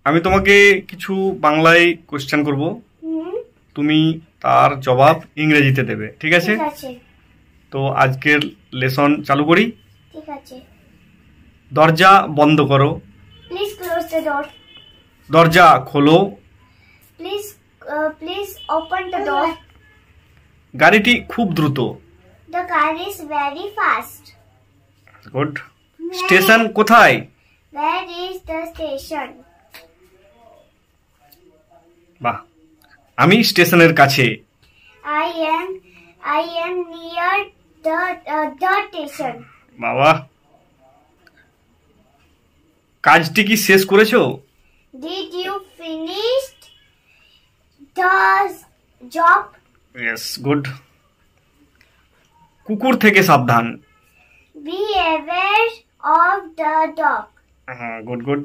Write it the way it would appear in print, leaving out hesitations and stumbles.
আমি তোমাকে কিছু বাংলায় কোশ্চেন করব, হুম, তুমি তার জবাব ইংরেজিতে দেবে, ঠিক আছে? ঠিক আছে। তো আজকের লেসন চালু করি। ঠিক আছে। দরজা বন্ধ করো। Please close the door. দরজা খোলো। Please open the door. গাড়িটি খুব দ্রুত। The car is very fast. Good. Station কোথায়? Where is the station? বাহ, আমি স্টেশনের কাছে। I am near the station. বাবা, কাজটি কি শেষ করেছো? Did you finish the job? Yes, good. কুকুর থেকে সাবধান। Be aware of the dog. হ্যাঁ, গুড গুড।